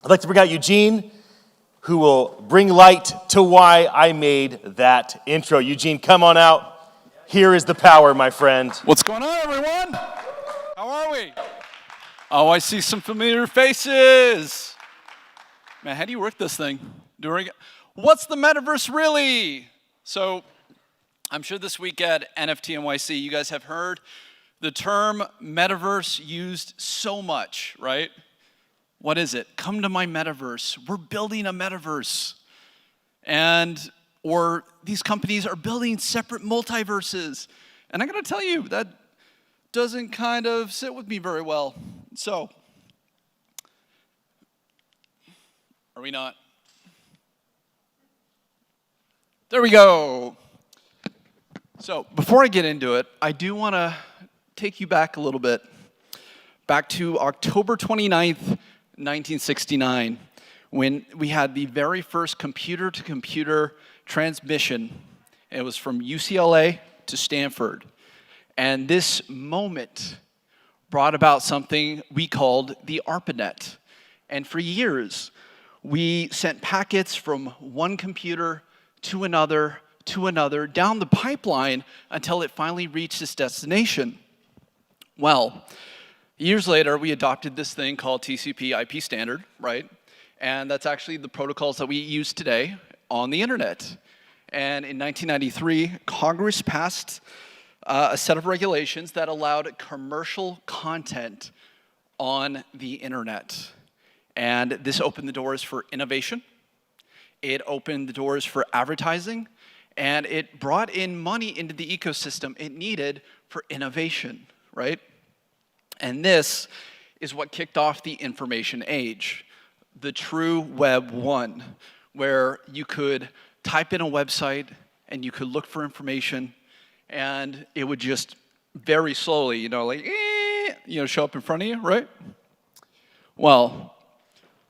I'd like to bring out Eugene, who will bring light to why I made that intro. Eugene, come on out. Here is the power, my friend. What's going on, everyone? How are we? Oh, I see some familiar faces. Man, how do you work this thing? What's the metaverse really? So, I'm sure this week at NFT NYC, you guys have heard the term metaverse used so much, right? What is it? Come to my metaverse. We're building a metaverse. Or these companies are building separate multiverses. And I gotta tell you, that doesn't kind of sit with me very well. So, are we not? There we go. So, before I get into it, I do wanna take you back a little bit. Back to October 29th, 1969, when we had the very first computer-to-computer transmission. It was from UCLA to Stanford. And this moment brought about something we called the ARPANET. And for years, we sent packets from one computer to another, down the pipeline until it finally reached its destination. Well, years later, we adopted this thing called TCP/IP standard, right? And that's actually the protocols that we use today on the internet. And in 1993, Congress passed a set of regulations that allowed commercial content on the internet. And this opened the doors for innovation. It opened the doors for advertising. And it brought in money into the ecosystem it needed for innovation, right? And this is what kicked off the information age, the true Web 1, where you could type in a website and you could look for information and it would just very slowly, show up in front of you, right? Well,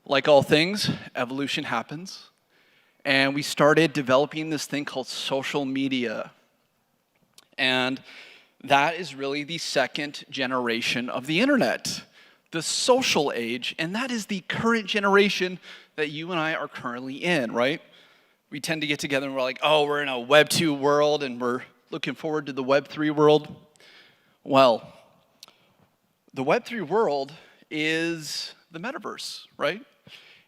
like all things, evolution happens. And we started developing this thing called social media. And that is really the second generation of the internet, the social age, and that is the current generation that you and I are currently in, right? We tend to get together and we're like, oh, we're in a Web 2 world and we're looking forward to the Web 3 world. Well, the Web 3 world is the metaverse, right?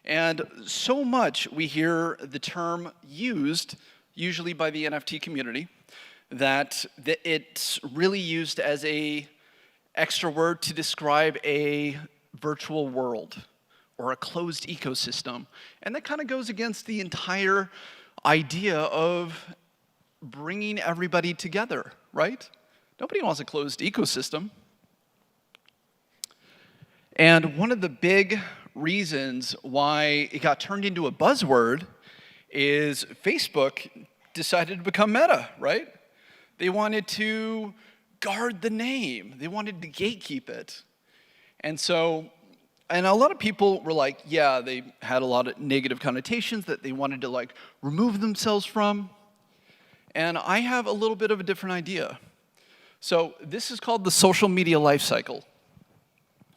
And so much we hear the term used, usually by the NFT community, that it's really used as a extra word to describe a virtual world or a closed ecosystem. And that kind of goes against the entire idea of bringing everybody together, right? Nobody wants a closed ecosystem. And one of the big reasons why it got turned into a buzzword is Facebook decided to become Meta, right? They wanted to guard the name. They wanted to gatekeep it. And a lot of people were like, yeah, they had a lot of negative connotations that they wanted to remove themselves from. And I have a little bit of a different idea. So this is called the social media life cycle.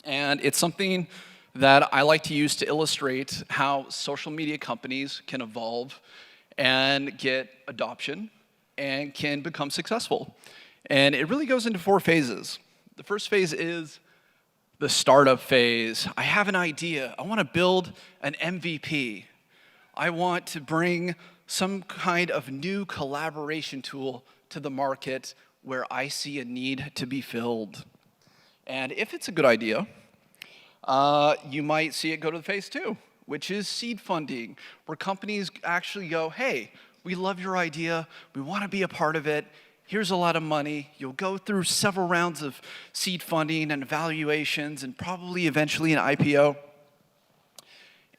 And it's something that I like to use to illustrate how social media companies can evolve and get adoption and can become successful. And it really goes into 4 phases. The first phase is the startup phase. I have an idea. I want to build an MVP. I want to bring some kind of new collaboration tool to the market where I see a need to be filled. And if it's a good idea, you might see it go to phase 2, which is seed funding, where companies actually go, hey, we love your idea, we want to be a part of it, here's a lot of money. You'll go through several rounds of seed funding and evaluations and probably eventually an IPO.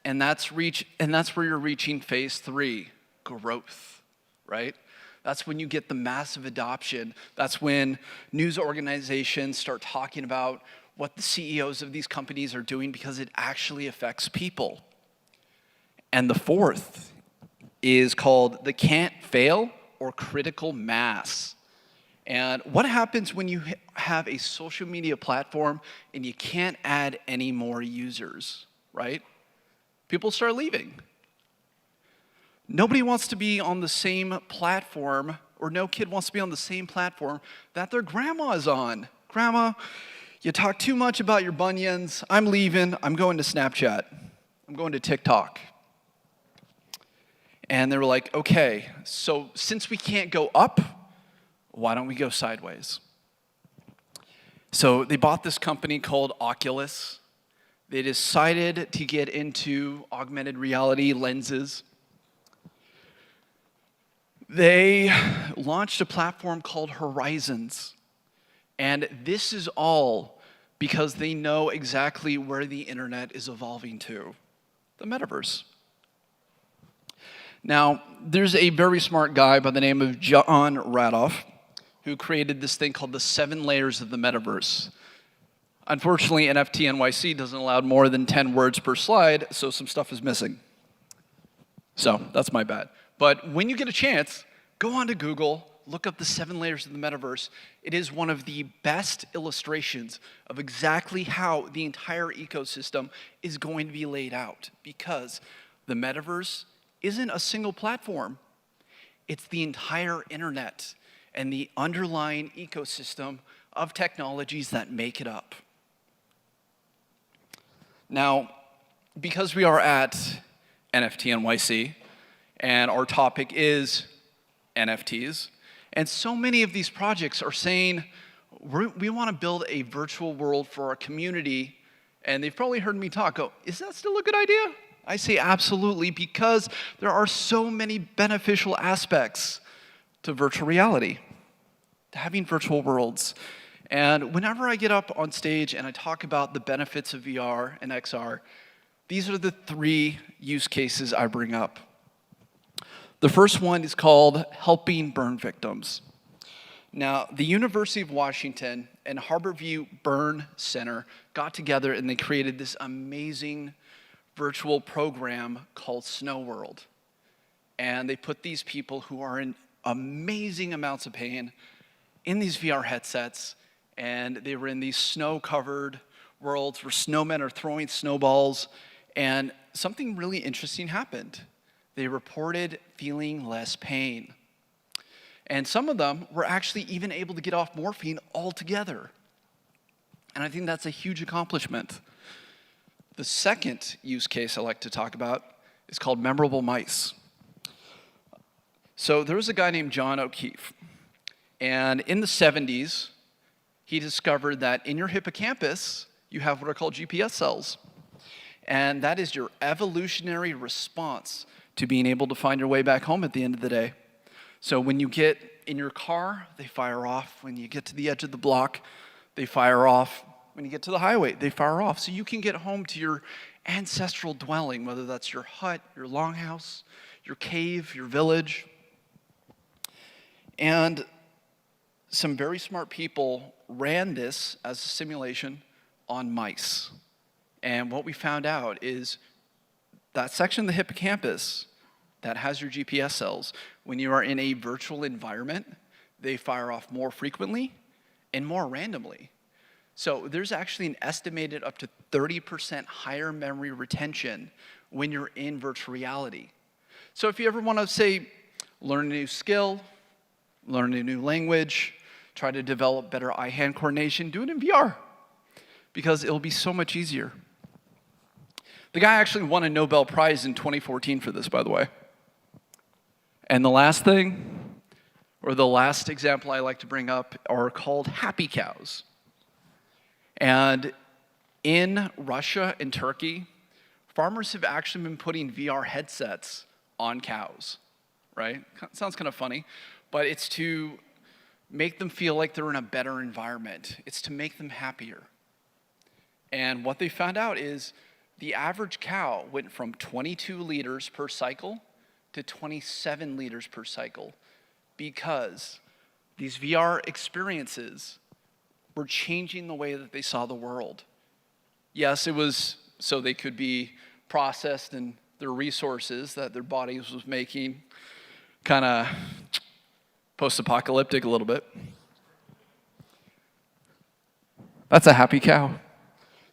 And that's where you're reaching phase 3, growth, right? That's when you get the massive adoption. That's when news organizations start talking about what the CEOs of these companies are doing because it actually affects people. And the 4th is called the can't fail or critical mass. And what happens when you have a social media platform and you can't add any more users, right? people start leaving. Nobody wants to be on the same platform, or no kid wants to be on the same platform that their grandma is on. Grandma, you talk too much about your bunions. I'm leaving. I'm going to Snapchat. I'm going to TikTok. And they were like, okay, so since we can't go up, why don't we go sideways? So they bought this company called Oculus. They decided to get into augmented reality lenses. They launched a platform called Horizons. And this is all because they know exactly where the internet is evolving to, the metaverse. Now, there's a very smart guy by the name of John Radoff who created this thing called the 7 layers of the metaverse. Unfortunately, NFT NYC doesn't allow more than 10 words per slide, so some stuff is missing. So that's my bad. But when you get a chance, go onto Google, look up the 7 layers of the metaverse. It is one of the best illustrations of exactly how the entire ecosystem is going to be laid out, because the metaverse isn't a single platform. It's the entire internet and the underlying ecosystem of technologies that make it up. Now, because we are at NFT NYC, and our topic is NFTs, and so many of these projects are saying, we want to build a virtual world for our community, and they've probably heard me talk, go, is that still a good idea? I say absolutely, because there are so many beneficial aspects to virtual reality, to having virtual worlds. And whenever I get up on stage and I talk about the benefits of VR and XR, these are the 3 use cases I bring up. The first one is called helping burn victims. Now, the University of Washington and Harborview Burn Center got together and they created this amazing virtual program called Snow World. And they put these people who are in amazing amounts of pain in these VR headsets, and they were in these snow-covered worlds where snowmen are throwing snowballs, and something really interesting happened. They reported feeling less pain. And some of them were actually even able to get off morphine altogether. And I think that's a huge accomplishment. The second use case I like to talk about is called memorable mice. So there was a guy named John O'Keefe, and in the 70s, he discovered that in your hippocampus, you have what are called GPS cells. And that is your evolutionary response to being able to find your way back home at the end of the day. So when you get in your car, they fire off. When you get to the edge of the block, they fire off. When you get to the highway, they fire off. So you can get home to your ancestral dwelling, whether that's your hut, your longhouse, your cave, your village. And some very smart people ran this as a simulation on mice. And what we found out is that section of the hippocampus that has your GPS cells, when you are in a virtual environment, they fire off more frequently and more randomly. So there's actually an estimated up to 30% higher memory retention when you're in virtual reality. So if you ever want to, say, learn a new skill, learn a new language, try to develop better eye-hand coordination, do it in VR, because it'll be so much easier. The guy actually won a Nobel Prize in 2014 for this, by the way. And the last thing, or the last example I like to bring up, are called happy cows. And in Russia and Turkey, farmers have actually been putting VR headsets on cows, right? Sounds kind of funny, but it's to make them feel like they're in a better environment. It's to make them happier. And what they found out is the average cow went from 22 liters per cycle to 27 liters per cycle, because these VR experiences were changing the way that they saw the world. Yes, it was so they could be processed and their resources that their bodies was making kind of post-apocalyptic a little bit. That's a happy cow.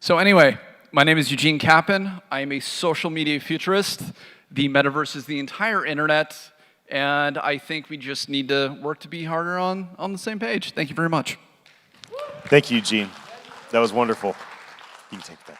So anyway, My name is Eugene Capon. I am a social media futurist. The metaverse is the entire internet, and I think we just need to work to be harder on the same page. Thank you very much. Thank you, Eugene. That was wonderful. You can take that.